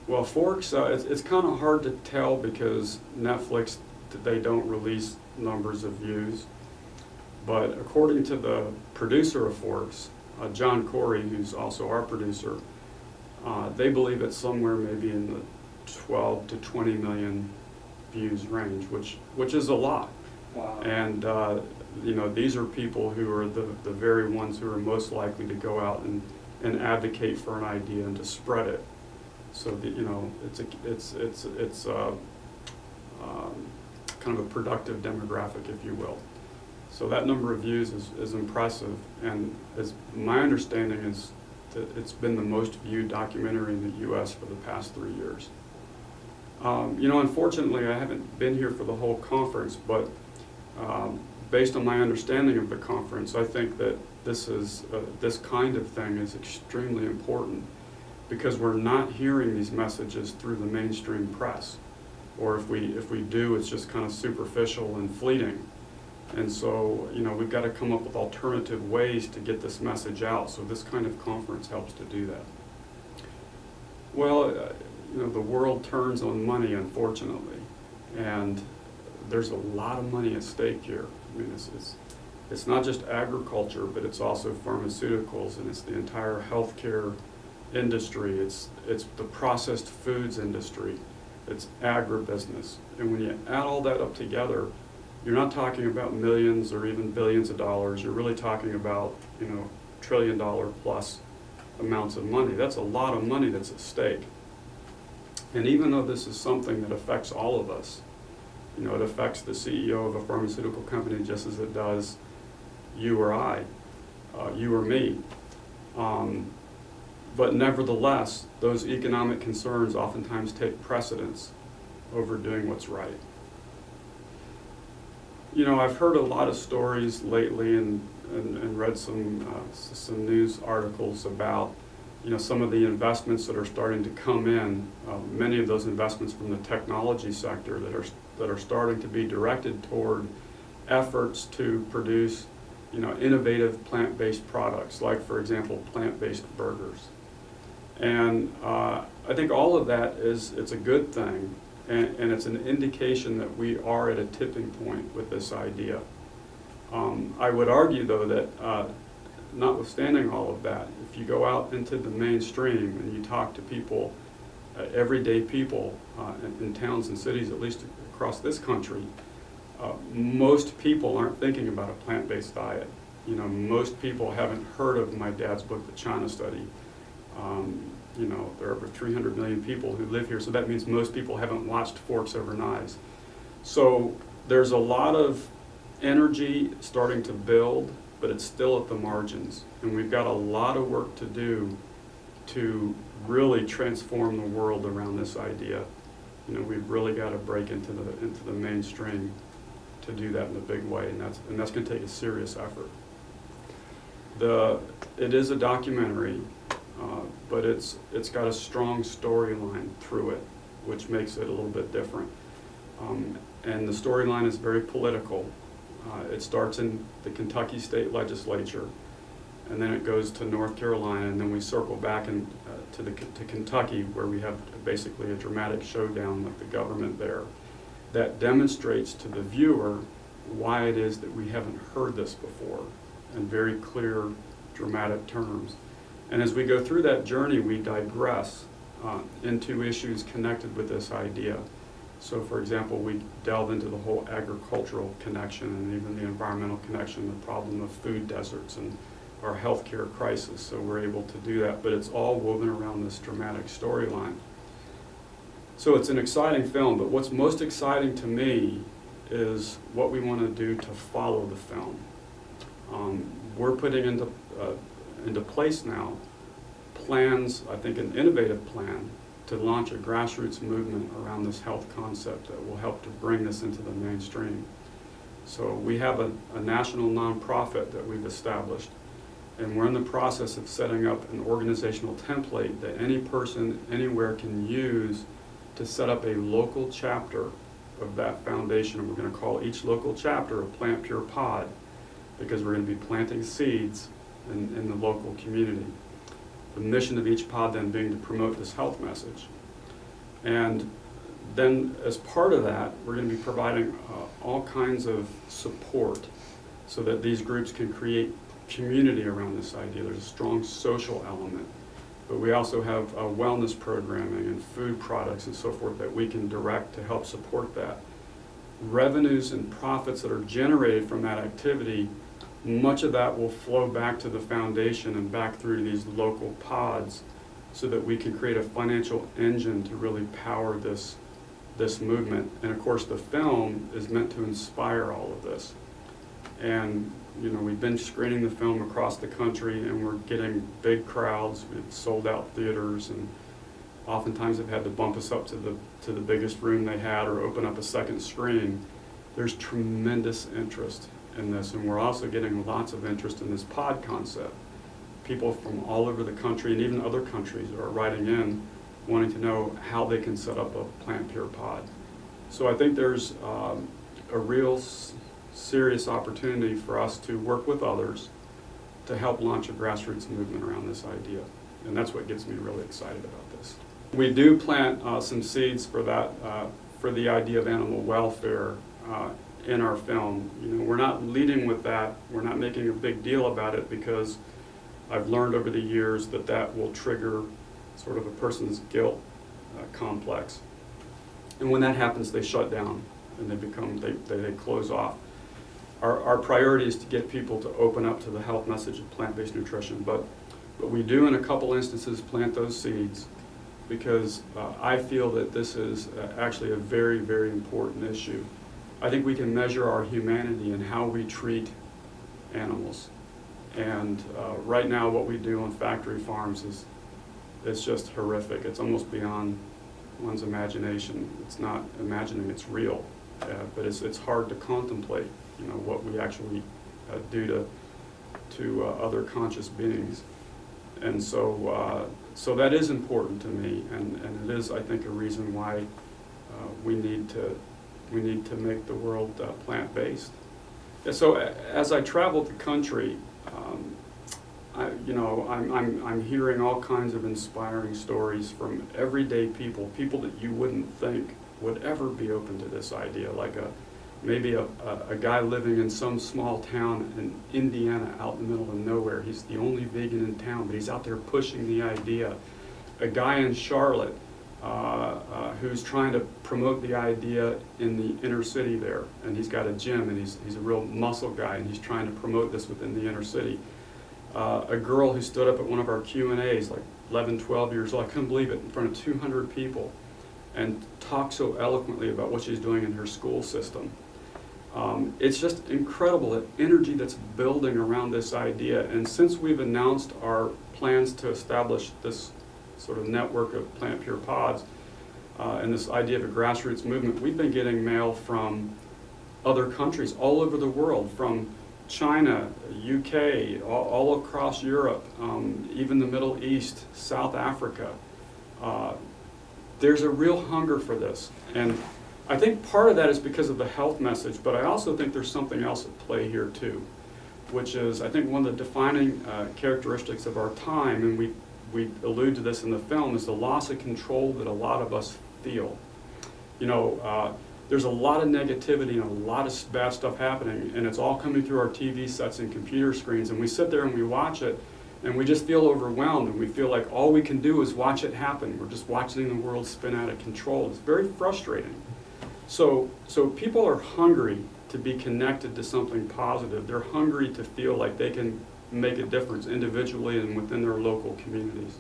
Well, Forks, it's kind of hard to tell because Netflix, they don't release numbers of views. But according to the producer of Forks, John Corey, who's also our producer, they believe it's somewhere maybe in the 12 to 20 million views range, which is a lot. Wow. And these are people who are the very ones who are most likely to go out and advocate for an idea and to spread it. So that, it's kind of a productive demographic, if you will. So that number of views is impressive, and as my understanding is that it's been the most viewed documentary in the U.S. for the past 3 years. Unfortunately, I haven't been here for the whole conference, but based on my understanding of the conference, I think that this kind of thing is extremely important because we're not hearing these messages through the mainstream press, or if we do, it's just kind of superficial and fleeting. And so, we've got to come up with alternative ways to get this message out. So this kind of conference helps to do that. Well, the world turns on money, unfortunately, and there's a lot of money at stake here. I mean, it's not just agriculture, but it's also pharmaceuticals, and it's the entire healthcare industry. It's the processed foods industry. It's agribusiness. And when you add all that up together, you're not talking about millions or even billions of dollars. You're really talking about, $1 trillion plus amounts of money. That's a lot of money that's at stake. And even though this is something that affects all of us, it affects the CEO of a pharmaceutical company just as it does you or I, you or me. But nevertheless, those economic concerns oftentimes take precedence over doing what's right. I've heard a lot of stories lately and read some news articles about some of the investments that are starting to come in. Many of those investments from the technology sector that are starting to be directed toward efforts to produce innovative plant-based products, like, for example, plant-based burgers. And I think all of that it's a good thing. And it's an indication that we are at a tipping point with this idea. I would argue, though, that notwithstanding all of that, if you go out into the mainstream and you talk to people, everyday people in towns and cities, at least across this country, most people aren't thinking about a plant-based diet. Most people haven't heard of my dad's book, The China Study. There are over 300 million people who live here, so that means most people haven't watched Forks Over Knives. So there's a lot of energy starting to build, but it's still at the margins. And we've got a lot of work to do to really transform the world around this idea. We've really got to break into the mainstream to do that in a big way, and that's going to take a serious effort. It is a documentary. But it's got a strong storyline through it, which makes it a little bit different. And the storyline is very political. It starts in the Kentucky State Legislature, and then it goes to North Carolina, and then we circle back to Kentucky, where we have basically a dramatic showdown with the government there that demonstrates to the viewer why it is that we haven't heard this before in very clear, dramatic terms. And as we go through that journey, we digress into issues connected with this idea. So, for example, we delve into the whole agricultural connection and even the environmental connection, the problem of food deserts and our healthcare crisis. So we're able to do that, but it's all woven around this dramatic storyline. So it's an exciting film, but what's most exciting to me is what we want to do to follow the film. We're putting into place now plans, I think an innovative plan, to launch a grassroots movement around this health concept that will help to bring this into the mainstream. So we have a national nonprofit that we've established, and we're in the process of setting up an organizational template that any person anywhere can use to set up a local chapter of that foundation. And we're going to call each local chapter a PlantPure pod, because we're going to be planting seeds in the local community. The mission of each pod then being to promote this health message. And then as part of that, we're going to be providing all kinds of support so that these groups can create community around this idea. There's a strong social element. But we also have wellness programming and food products and so forth that we can direct to help support that. Revenues and profits that are generated from that activity, much of that will flow back to the foundation and back through these local pods so that we can create a financial engine to really power this movement. And of course the film is meant to inspire all of this. And you know, we've been screening the film across the country and we're getting big crowds. We've sold out theaters, and oftentimes they've had to bump us up to the biggest room they had or open up a second screen. There's tremendous interest in this, and we're also getting lots of interest in this pod concept. People from all over the country and even other countries are writing in wanting to know how they can set up a PlantPure pod. So I think there's a real serious opportunity for us to work with others to help launch a grassroots movement around this idea. And that's what gets me really excited about this. We do plant some seeds for that, for the idea of animal welfare in our film. You know, we're not leading with that. We're not making a big deal about it because I've learned over the years that that will trigger sort of a person's guilt complex. And when that happens, they shut down and they close off. Our priority is to get people to open up to the health message of plant-based nutrition, but we do in a couple instances plant those seeds because I feel that this is actually a very, very important issue. I think we can measure our humanity in how we treat animals. And right now what we do on factory farms it's just horrific. It's almost beyond one's imagination. It's not imagining, it's real. But it's hard to contemplate, you know, what we actually do to other conscious beings. And so that is important to me, and it is, I think, a reason why we need to make the world plant-based. Yeah, so as I travel the country, I'm hearing all kinds of inspiring stories from everyday people that you wouldn't think would ever be open to this idea, like maybe a guy living in some small town in Indiana out in the middle of nowhere. He's the only vegan in town, but he's out there pushing the idea. A guy in Charlotte who's trying to promote the idea in the inner city there, and he's got a gym, and he's a real muscle guy, and he's trying to promote this within the inner city. A girl who stood up at one of our Q&As, like 11, 12 years old, I couldn't believe it, in front of 200 people, and talked so eloquently about what she's doing in her school system. It's just incredible, the energy that's building around this idea. And since we've announced our plans to establish this sort of network of PlantPure pods and this idea of a grassroots movement, we've been getting mail from other countries all over the world, from China, UK, all across Europe, even the Middle East, South Africa. There's a real hunger for this. And I think part of that is because of the health message, but I also think there's something else at play here too, which is, I think, one of the defining characteristics of our time, and we allude to this in the film, is the loss of control that a lot of us feel. You know, there's a lot of negativity and a lot of bad stuff happening, and it's all coming through our TV sets and computer screens, and we sit there and we watch it, and we just feel overwhelmed, and we feel like all we can do is watch it happen. We're just watching the world spin out of control. It's very frustrating. So people are hungry to be connected to something positive. They're hungry to feel like they can make a difference individually and within their local communities.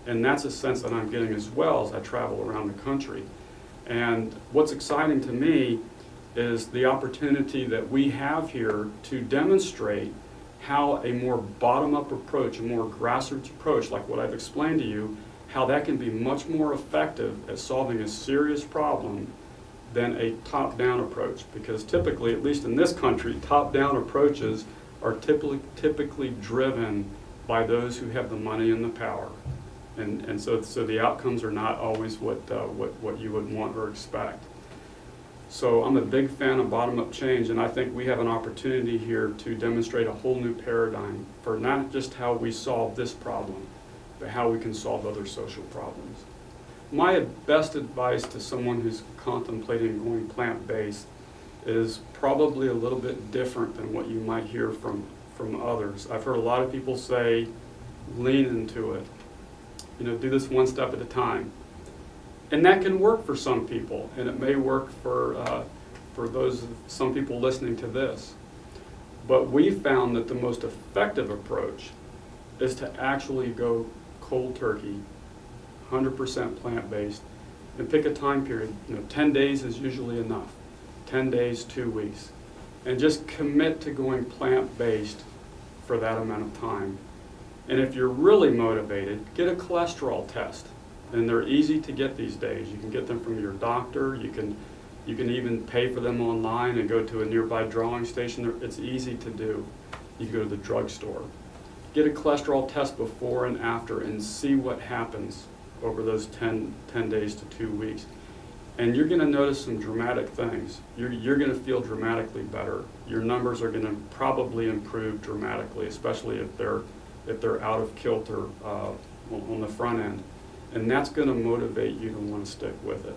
And that's a sense that I'm getting as well as I travel around the country. And what's exciting to me is the opportunity that we have here to demonstrate how a more bottom-up approach, a more grassroots approach, like what I've explained to you, how that can be much more effective at solving a serious problem than a top-down approach. Because typically, at least in this country, top-down approaches are typically driven by those who have the money and the power. And so the outcomes are not always what you would want or expect. So I'm a big fan of bottom-up change, and I think we have an opportunity here to demonstrate a whole new paradigm for not just how we solve this problem, but how we can solve other social problems. my best advice to someone who's contemplating going plant-based is probably a little bit different than what you might hear from others. I've heard a lot of people say, lean into it. You know, do this one step at a time. And that can work for some people, and it may work for some people listening to this. But we found that the most effective approach is to actually go cold turkey, 100% plant-based, and pick a time period. 10 days is usually enough. 10 days, 2 weeks. And just commit to going plant-based for that amount of time. And if you're really motivated, get a cholesterol test. And they're easy to get these days. You can get them from your doctor. You can even pay for them online and go to a nearby drawing station. It's easy to do. You can go to the drugstore. Get a cholesterol test before and after and see what happens over those 10 days to 2 weeks. And you're going to notice some dramatic things. You're going to feel dramatically better. Your numbers are going to probably improve dramatically, especially if they're out of kilter on the front end. And that's going to motivate you to want to stick with it.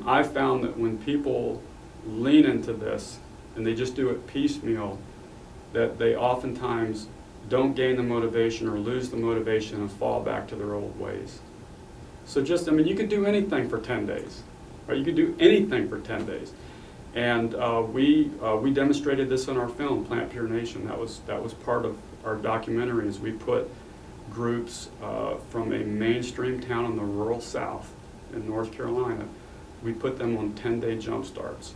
I found that when people lean into this and they just do it piecemeal, that they oftentimes don't gain the motivation or lose the motivation and fall back to their old ways. So you could do anything for 10 days. Right? You could do anything for 10 days. And we demonstrated this in our film, PlantPure Nation. That was part of our documentary. Is we put groups from a mainstream town in the rural South in North Carolina. We put them on 10-day jump starts.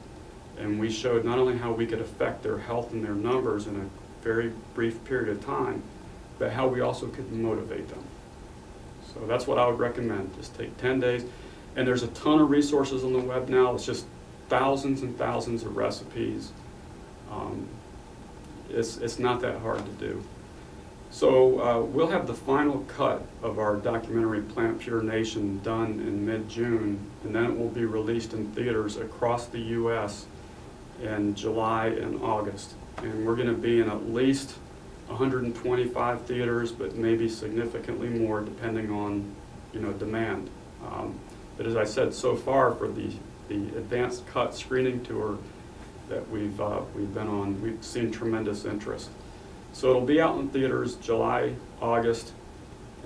And we showed not only how we could affect their health and their numbers in a very brief period of time, but how we also could motivate them. So that's what I would recommend. Just take 10 days. And there's a ton of resources on the web now. It's just thousands and thousands of recipes. It's not that hard to do. So we'll have the final cut of our documentary PlantPure Nation done in mid-June, and then it will be released in theaters across the U.S. in July and August. And we're going to be in at least 125 theaters, but maybe significantly more depending on demand. But as I said, so far for the advanced cut screening tour that we've been on, we've seen tremendous interest. So it'll be out in theaters July, August,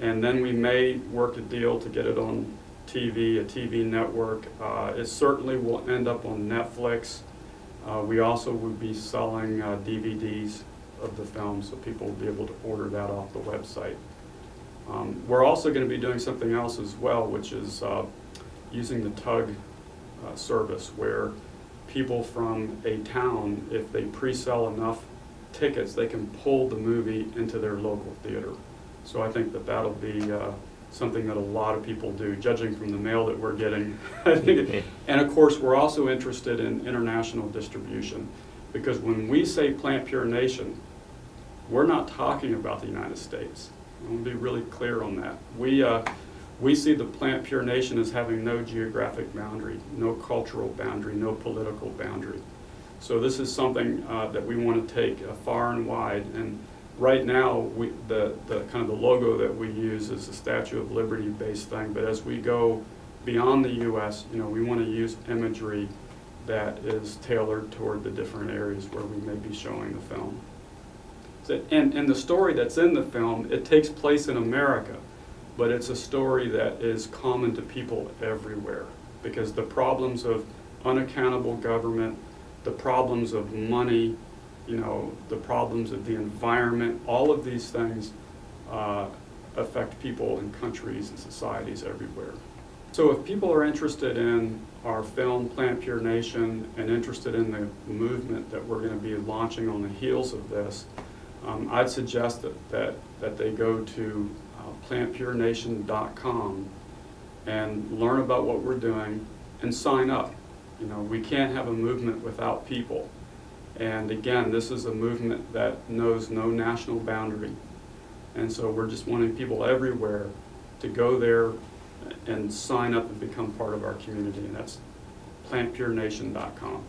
and then we may work a deal to get it on TV, a TV network. It certainly will end up on Netflix. We also would be selling DVDs of the film, so people will be able to order that off the website. We're also going to be doing something else as well, which is using the tug service, where people from a town, if they pre-sell enough tickets, they can pull the movie into their local theater. So I think that'll be something that a lot of people do, judging from the mail that we're getting. And of course, we're also interested in international distribution, because when we say PlantPure Nation, we're not talking about the United States. I want to be really clear on that. We see the PlantPure Nation as having no geographic boundary, no cultural boundary, no political boundary. So this is something that we want to take far and wide. And right now, the kind of the logo that we use is a Statue of Liberty based thing. But as we go beyond the U.S., we want to use imagery that is tailored toward the different areas where we may be showing the film. So, and the story that's in the film, it takes place in America, but it's a story that is common to people everywhere, because the problems of unaccountable government, the problems of money, the problems of the environment, all of these things affect people in countries and societies everywhere. So if people are interested in our film, PlantPure Nation, and interested in the movement that we're going to be launching on the heels of this, I'd suggest that they go to plantpurenation.com and learn about what we're doing and sign up. We can't have a movement without people. And again, this is a movement that knows no national boundary. And so we're just wanting people everywhere to go there and sign up and become part of our community. And that's plantpurenation.com.